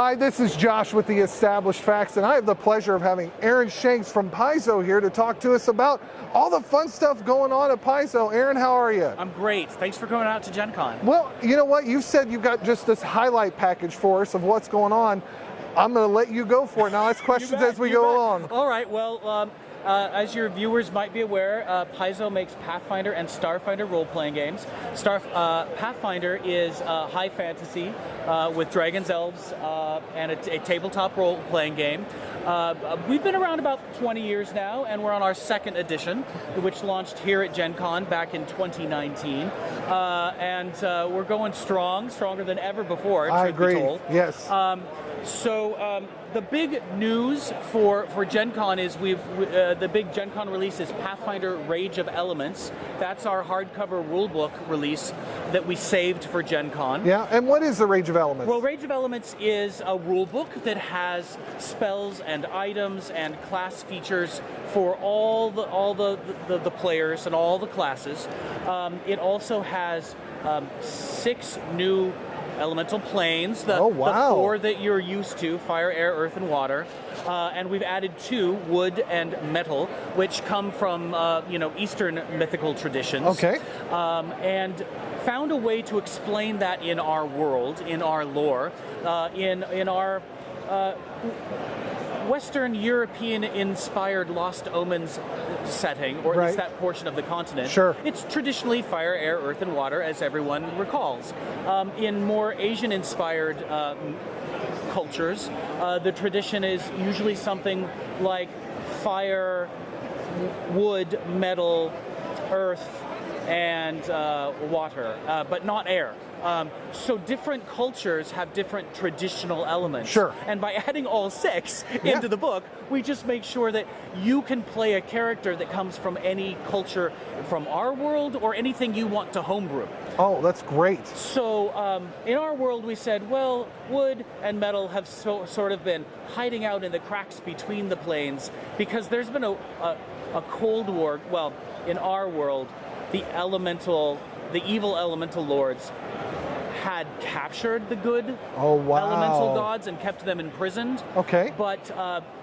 Hi, this is Josh with the Established Facts, and I have the pleasure of having Aaron Shanks from Paizo here to talk to us about all the fun stuff going on at Paizo. Aaron, how are you? I'm great. Thanks for coming out to Gen Con. Well, you know what? You said you've got just this highlight package for us of what's going on. I'm going to let you go for it. Now, ask questions as we go along. All right. Well, as your viewers might be aware, Paizo makes Pathfinder and Starfinder role-playing games. Pathfinder is high fantasy with dragons, elves, and a tabletop role-playing game. We've been around about 20 years now, and we're on our second edition, which launched here at Gen Con back in 2019. And we're going stronger than ever before, I truth be agree. told. Yes. So the big news for Gen Con is the big Gen Con release is Pathfinder Rage of Elements. That's our hardcover rulebook release that we saved for Gen Con. Yeah, and what is the Rage of Elements? Well, Rage of Elements is a rulebook that has spells and items and class features for all the players and all the classes. It also has 6 new elemental planes, the 4 that you're used to, fire, air, earth, and water. And we've added 2, wood and metal, which come from Eastern mythical traditions. Okay. And found a way to explain that in our world, in our lore, in our Western European-inspired Lost Omens setting, or at least that portion of the continent. Sure. It's traditionally fire, air, earth, and water, as everyone recalls. In more Asian-inspired cultures, the tradition is usually something like fire, wood, metal, earth, and water, but not air. So different cultures have different traditional elements. Sure. And by adding all 6 into the book, we just make sure that you can play a character that comes from any culture from our world or anything you want to homebrew. Oh, that's great. So in our world, we said, well, wood and metal have sort of been hiding out in the cracks between the planes because there's been a Cold War. Well, in our world, the evil elemental lords had captured the good elemental gods and kept them imprisoned. Okay. But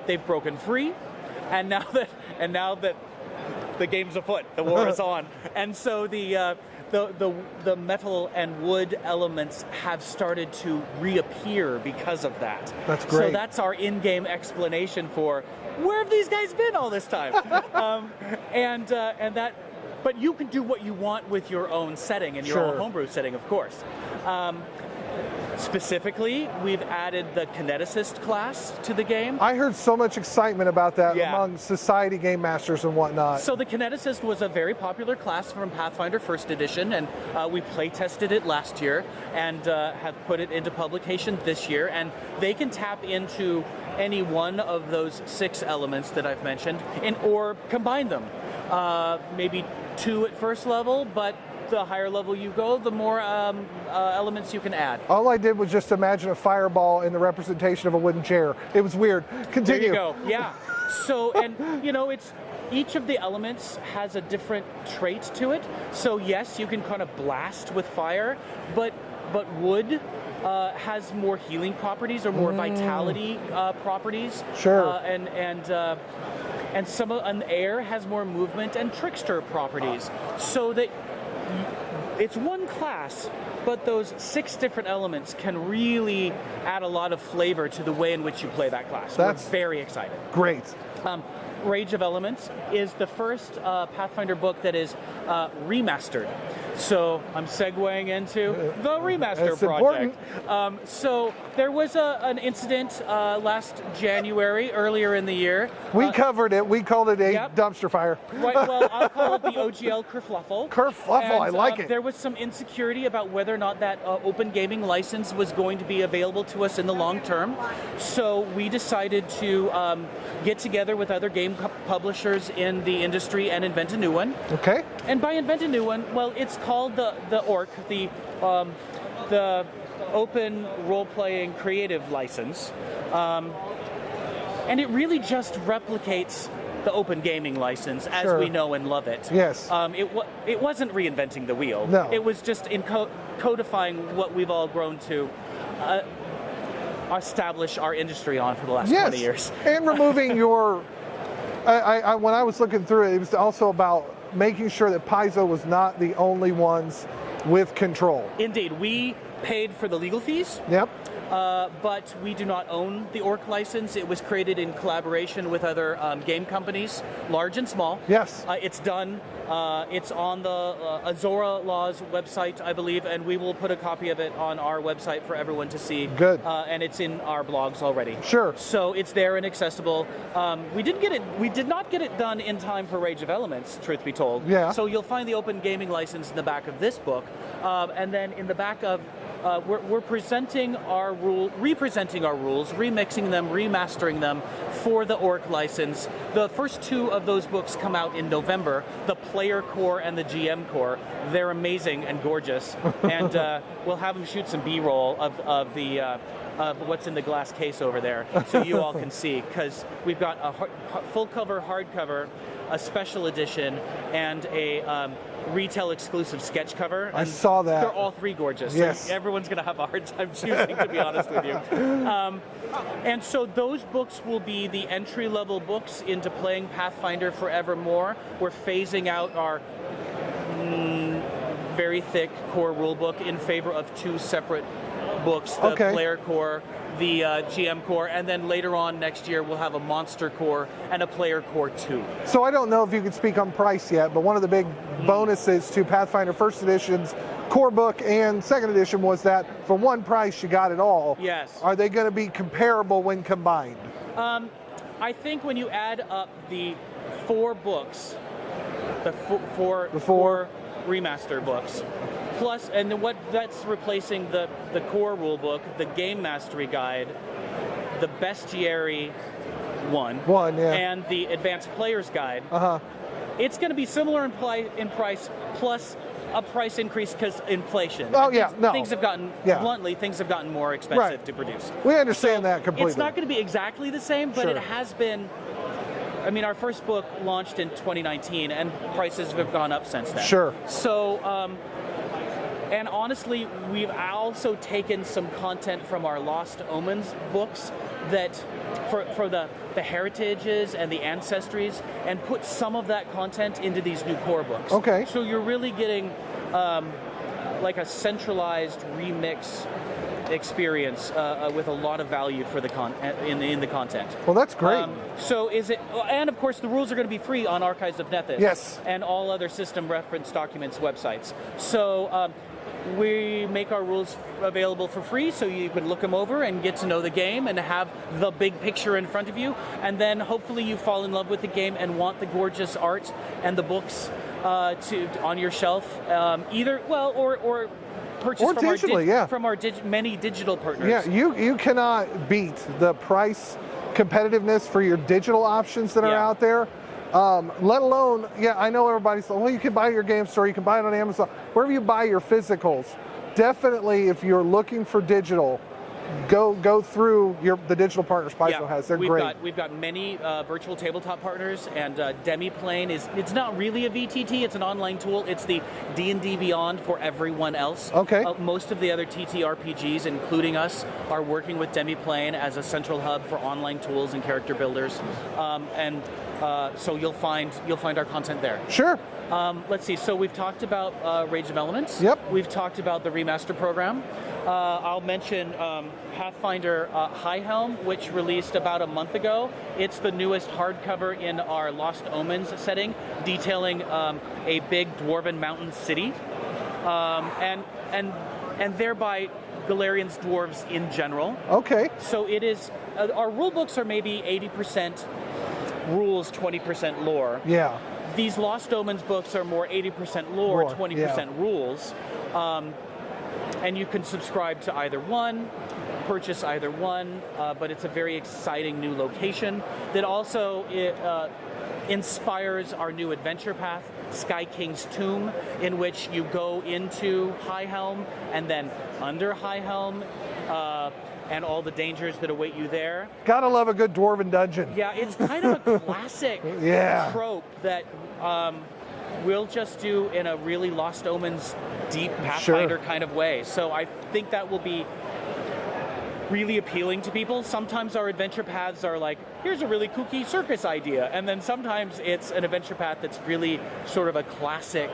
they've broken free, and now that the game's afoot, the war is on, and so the metal and wood elements have started to reappear because of that. That's great. So that's our in-game explanation for where have these guys been all this time, and that. But you can do what you want with your own setting and your own homebrew setting, of course. Specifically, we've added the Kineticist class to the game. I heard so much excitement about that among society game masters and whatnot. So the Kineticist was a very popular class from Pathfinder First Edition, and we play tested it last year and have put it into publication this year. And they can tap into any one of those 6 elements that I've mentioned, or combine them. Maybe 2 at first level, but the higher level you go, the more elements you can add. All I did was just imagine a fireball in the representation of a wooden chair. It was weird. Continue. There you go. Yeah. So, and it's each of the elements has a different trait to it. So yes, you can kind of blast with fire, but wood has more healing properties or more vitality properties. Sure. And an air has more movement and trickster properties, so that it's one class, but those 6 different elements can really add a lot of flavor to the way in which you play that class. We're very excited. Great. Rage of Elements is the first Pathfinder book that is remastered. So I'm segueing into the remaster project. So there was an incident last January, earlier in the year. We covered it. We called it a dumpster fire. Right. Well, I'll call it the OGL kerfluffle. Kerfluffle, I like it. There was some insecurity about whether or not that open gaming license was going to be available to us in the long term. So we decided to get together with other game publishers in the industry and invent a new one. Okay. And by invent a new one, well, it's called the ORC, the Open Role-Playing Creative License, and it really just replicates the open gaming license as we know and love it. Yes. It wasn't reinventing the wheel. No. It was just codifying what we've all grown to. establish our industry on for the last 20 years. And removing your, when I was looking through it, it was also about making sure that Paizo was not the only ones with control. Indeed, we paid for the legal fees. Yep. But we do not own the Orc license. It was created in collaboration with other game companies, large and small. Yes. It's done. It's on the Azora Law's website, I believe, and we will put a copy of it on our website for everyone to see. Good. And it's in our blogs already. Sure. So it's there and accessible. We did not get it done in time for Rage of Elements, truth be told. Yeah. So you'll find the open gaming license in the back of this book, and then in the back of we're presenting our representing our rules, remixing them, remastering them for the Orc license. The first 2 of those books come out in November, the Player Core and the GM Core. They're amazing and gorgeous, and we'll have them shoot some B-roll of what's in the glass case over there, so you all can see, because we've got a full cover hardcover, a special edition, and a retail exclusive sketch cover. I saw that. They're all 3 gorgeous. Yes. So everyone's going to have a hard time choosing, to be honest with you. And so those books will be the entry-level books into playing Pathfinder Forevermore. We're phasing out our very thick core rulebook in favor of 2 separate books, the Player Core, the GM Core, and then later on next year we'll have a Monster Core and a Player Core 2. So I don't know if you can speak on price yet, but one of the big bonuses to Pathfinder First Edition's core book and second edition was that for one price you got it all. Yes. Are they going to be comparable when combined? I think when you add up the 4 books, the four remaster books, plus, and what that's replacing the core rule book, the game mastery guide, the bestiary one, and the advanced player's guide. It's going to be similar in price, plus a price increase because inflation. Things have gotten bluntly, things have gotten more expensive to produce. We understand that completely. It's not going to be exactly the same, but it has been. I mean, our first book launched in 2019, and prices have gone up since then. Sure. So, and honestly, we've also taken some content from our Lost Omens books that, for the heritages and the ancestries, and put some of that content into these new core books. Okay. So you're really getting like a centralized remix experience with a lot of value for the in the content. Well, that's great. So is it, and of course the rules are going to be free on Archives of Nethys. Yes. And all other system reference documents websites. So we make our rules available for free, so you can look them over and get to know the game and have the big picture in front of you, and then hopefully you fall in love with the game and want the gorgeous art and the books on your shelf, or purchase or from our many digital partners. Yeah, you cannot beat the price competitiveness for your digital options that are out there. Let alone, I know everybody's like, well, you can buy your game store, you can buy it on Amazon, wherever you buy your physicals. Definitely, if you're looking for digital, go through the digital partners Paizo has. They're great. We've got many virtual tabletop partners, and Demiplane it's not really a VTT, it's an online tool. It's the D&D Beyond for everyone else. Okay. Most of the other TTRPGs, including us, are working with Demiplane as a central hub for online tools and character builders, so you'll find our content there. Sure. Let's see. So we've talked about Rage of Elements. Yep. We've talked about the remaster program. I'll mention Pathfinder High Helm, which released about a month ago. It's the newest hardcover in our Lost Omens setting, detailing a big dwarven mountain city, and thereby Galarian's dwarves in general. Okay. So it is. Our rule books are maybe 80% rules, 20% lore. Yeah. These Lost Omens books are more 80% lore, 20% rules. And you can subscribe to either one, purchase either one, but it's a very exciting new location that also inspires our new adventure path, Sky King's Tomb, in which you go into High Helm and then under High Helm, and all the dangers that await you there. Gotta love a good dwarven dungeon. Yeah, it's kind of a classic trope that we'll just do in a really Lost Omens deep Pathfinder kind of way. So I think that will be really appealing to people. Sometimes our adventure paths are like, here's a really kooky circus idea, and then sometimes it's an adventure path that's really sort of a classic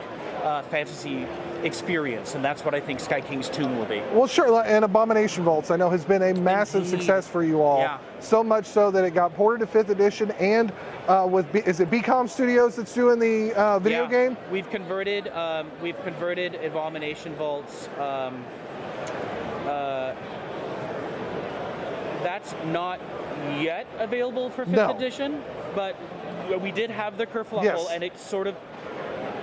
fantasy experience, and that's what I think Sky King's Tomb will be. Well, sure, and Abomination Vaults I know has been a massive Indeed. success for you all. Yeah. So much so that it got ported to 5th edition, and is it BCom Studios that's doing the video Yeah. game? We've converted Abomination Vaults. That's not yet available for 5th edition, but we did have the kerfluffle, Yes. and it sort of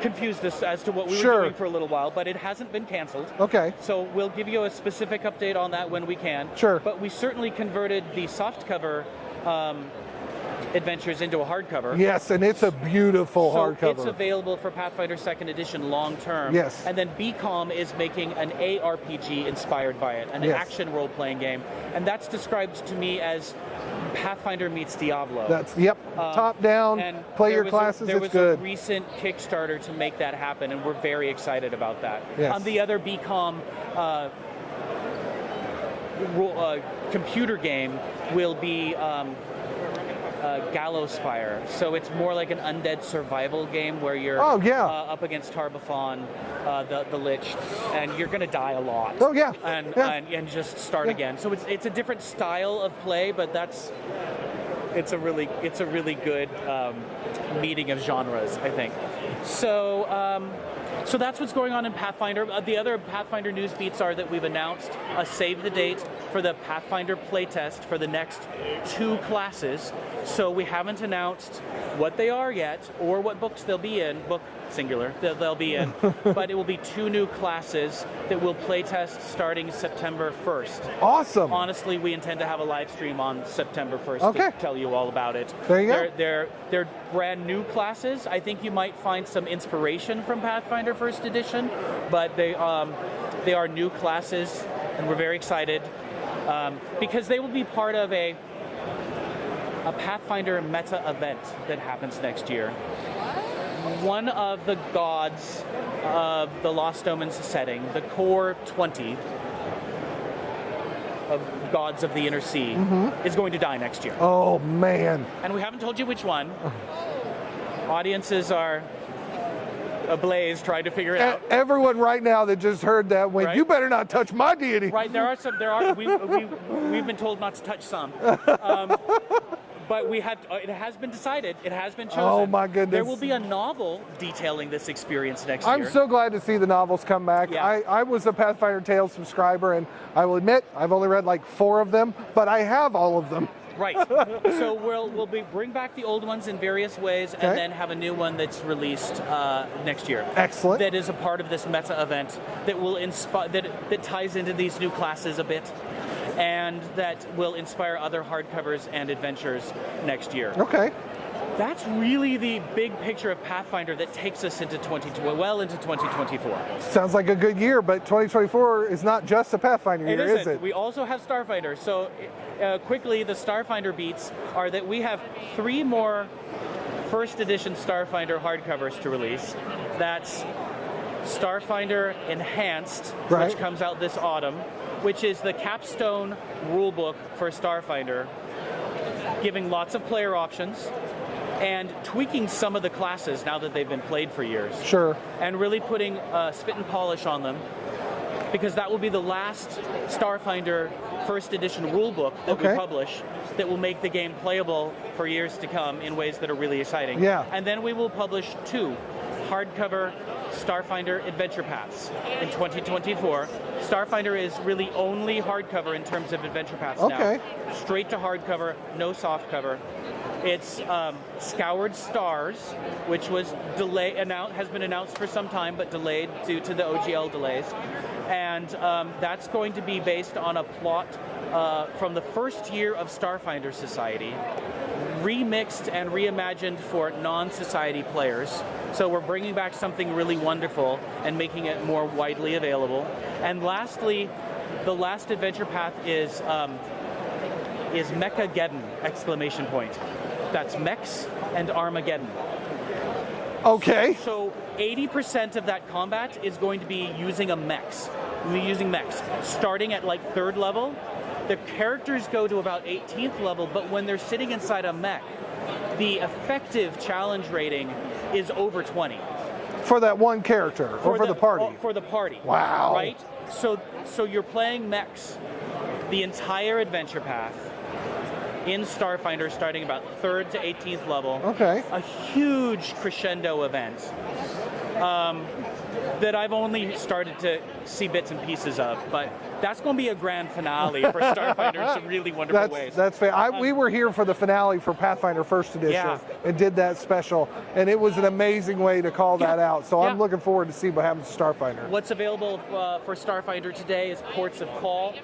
confused us as to what we Sure. were doing for a little while, but it hasn't been canceled. Okay. So we'll give you a specific update on that when we can. Sure. But we certainly converted the softcover adventures into a hardcover. Yes, and it's a beautiful So hardcover. it's available for Pathfinder 2nd Edition long term. Yes. And then BCom is making an ARPG inspired by it, an Yes. action role-playing game. And that's described to me as Pathfinder meets Diablo. That's top down, And play there your was classes, there it's was good. a recent Kickstarter to make that happen, and we're very excited about that. Yes. The other BCom computer game will be Gallowspire. So it's more like an undead survival game where you're up against Tarbathon, the Lich, and you're going to die a lot. Oh, yeah. And just start again. So it's a different style of play, but it's a really good meeting of genres, I think. So that's what's going on in Pathfinder. The other Pathfinder news beats are that we've announced a save the date for the Pathfinder playtest for the next 2 classes. So we haven't announced what they are yet or what books they'll be in, book singular, they'll be in, but it will be 2 new classes that we'll playtest starting September 1st. Awesome. Honestly, we intend to have a live stream on September 1st to tell you all about it. There you go. They're brand new classes. I think you might find some inspiration from Pathfinder 1st Edition, but they are new classes, and we're very excited because they will be part of a Pathfinder meta event that happens next year. One of the gods of the Lost Omens setting, the core 20 of gods of the Inner Sea, is going to die next year. Oh, man. And we haven't told you which one. Audiences are ablaze trying to figure it out. Everyone right now that just heard that went, Right. you better not touch my deity. Right, we've been told not to touch some. But it has been decided. It has been chosen. Oh, my goodness. There will be a novel detailing this experience next I'm year. so glad to see the novels come back. Yeah. I was a Pathfinder Tales subscriber, and I will admit I've only read like 4 of them, but I have all of them. Right. So we'll bring back the old ones in various ways, and then have a new one that's released next year. Excellent. That is a part of this meta event that will inspire that ties into these new classes a bit, and that will inspire other hardcovers and adventures next year. Okay. That's really the big picture of Pathfinder that takes us into 2024. Sounds like a good year, but 2024 is not just a Pathfinder year, is it? We also have Starfinder. So quickly, the Starfinder beats are that we have 3 more first edition Starfinder hardcovers to release. That's Starfinder Enhanced, which comes out this autumn, which is the capstone rulebook for Starfinder, giving lots of player options and tweaking some of the classes now that they've been played for years. Sure. And really putting spit and polish on them, because that will be the last Starfinder first edition rulebook that we publish that will make the game playable for years to come in ways that are really exciting. Yeah. And then we will publish 2 hardcover Starfinder adventure paths in 2024. Starfinder is really only hardcover in terms of adventure paths now. Straight to hardcover, no softcover. It's Scoured Stars, which was has been announced for some time, but delayed due to the OGL delays. And that's going to be based on a plot from the first year of Starfinder Society, remixed and reimagined for non-society players. So we're bringing back something really wonderful and making it more widely available. And lastly, the last adventure path is Mechageddon! Exclamation point. That's mechs and Armageddon. Okay. So 80% of that combat is going to be using mechs. We'll be using mechs, starting at like 3rd level The characters go to about 18th level, but when they're sitting inside a mech, the effective challenge rating is over 20. For that one character, or for the party? For the party. Wow. Right? So you're playing mechs the entire adventure path in Starfinder, starting about 3rd to 18th level. Okay. A huge crescendo event that I've only started to see bits and pieces of, but that's going to be a grand finale for Starfinder in some really wonderful ways. That's fair. We were here for the finale for Pathfinder First Edition and did that special, and it was an amazing way to call that out. So I'm looking forward to see what happens to Starfinder. What's available for Starfinder today is Ports of Call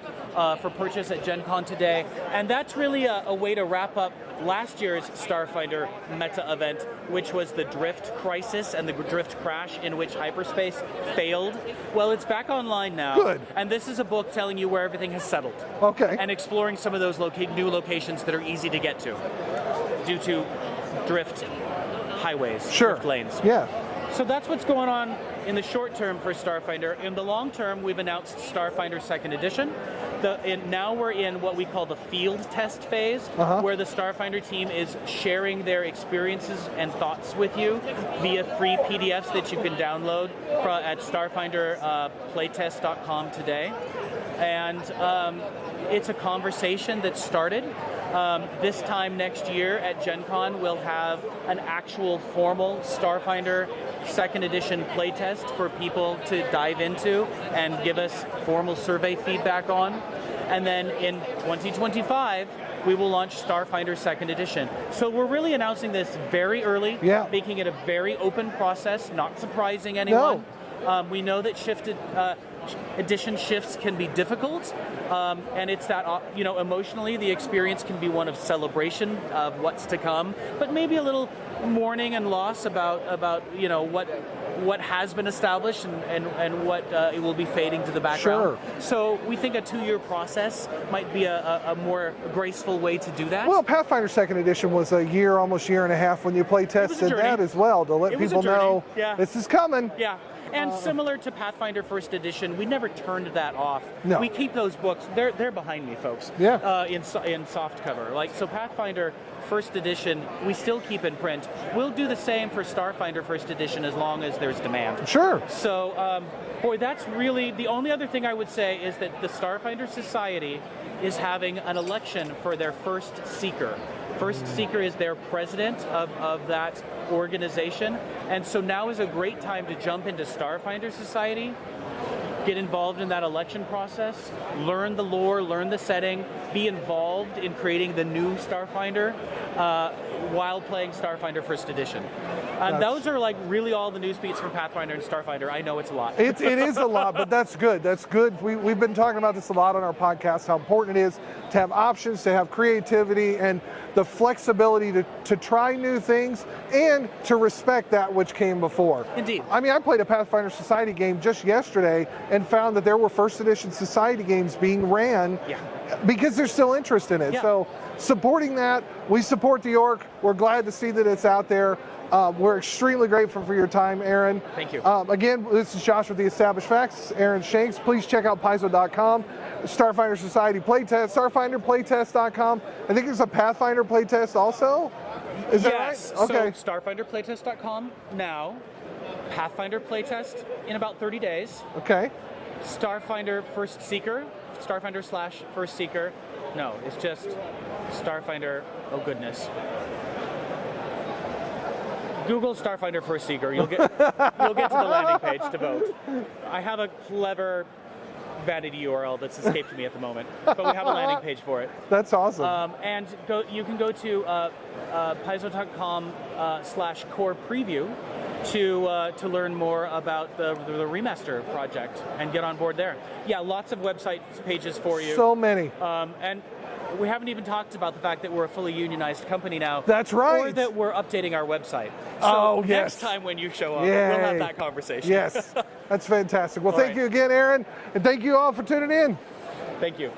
for purchase at Gen Con today, and that's really a way to wrap up last year's Starfinder meta event, which was the Drift Crisis and the Drift Crash, in which hyperspace failed. Well, it's back online now. Good. And this is a book telling you where everything has settled. Okay. And exploring some of those new locations that are easy to get to due to drift highways, drift lanes. Yeah. So that's what's going on in the short term for Starfinder. In the long term, we've announced Starfinder 2nd Edition. Now we're in what we call the field test phase, where the Starfinder team is sharing their experiences and thoughts with you via free PDFs that you can download at starfinderplaytest.com today. And it's a conversation that started. This time next year at Gen Con, we'll have an actual formal Starfinder 2nd Edition playtest for people to dive into and give us formal survey feedback on. And then in 2025, we will launch Starfinder 2nd Edition. So we're really announcing this very early, making it a very open process, not surprising anyone. No. We know that edition shifts can be difficult, and it's that, emotionally the experience can be one of celebration of what's to come, but maybe a little mourning and loss about what has been established and what it will be fading to the background. Sure. So we think a 2-year process might be a more graceful way to do that. Well, Pathfinder 2nd Edition was a year, almost year and a half when you play tested that as well, to let people know this is coming. Yeah. And similar to Pathfinder First Edition, we never turned that off. No. We keep those books. They're behind me, folks. Yeah. In soft cover, so Pathfinder First Edition, we still keep in print. We'll do the same for Starfinder First Edition as long as there's demand. Sure. So, that's really the only other thing I would say is that the Starfinder Society is having an election for their first seeker. First seeker is their president of that organization, and so now is a great time to jump into Starfinder Society, get involved in that election process, learn the lore, learn the setting, be involved in creating the new Starfinder while playing Starfinder First Edition. Those are really all the news beats for Pathfinder and Starfinder. I know it's a lot. It is a lot, but that's good. That's good. We've been talking about this a lot on our podcast, how important it is to have options, to have creativity, and the flexibility to try new things and to respect that which came before. Indeed. I mean, I played a Pathfinder Society game just yesterday and found that there were First Edition Society games being ran because there's still interest in it. So supporting that, we support the orc. We're glad to see that it's out there. We're extremely grateful for your time, Aaron. Thank you. Again, this is Josh with The Established Facts, Aaron Shanks. Please check out Paizo.com, Starfinder Society playtest, StarfinderPlaytest.com. I think there's a Pathfinder playtest also. Is that right? Okay. So StarfinderPlaytest.com now, Pathfinder playtest in about 30 days. Okay. Starfinder First Seeker, Starfinder/First Seeker. No, it's just Starfinder. Oh goodness. Google Starfinder First Seeker. You'll get to the landing page to vote. I have a clever vanity URL that's escaped me at the moment, but we have a landing page for it. That's awesome. And you can go to Paizo.com/core preview to learn more about the remaster project and get on board there. Yeah, lots of website pages for you. So many. And we haven't even talked about the fact that we're a fully unionized company now. That's right. Or that we're updating our website. So next time when you show up, we'll have that conversation. Yes, that's fantastic. Well, thank you again, Aaron, and thank you all for tuning in. Thank you.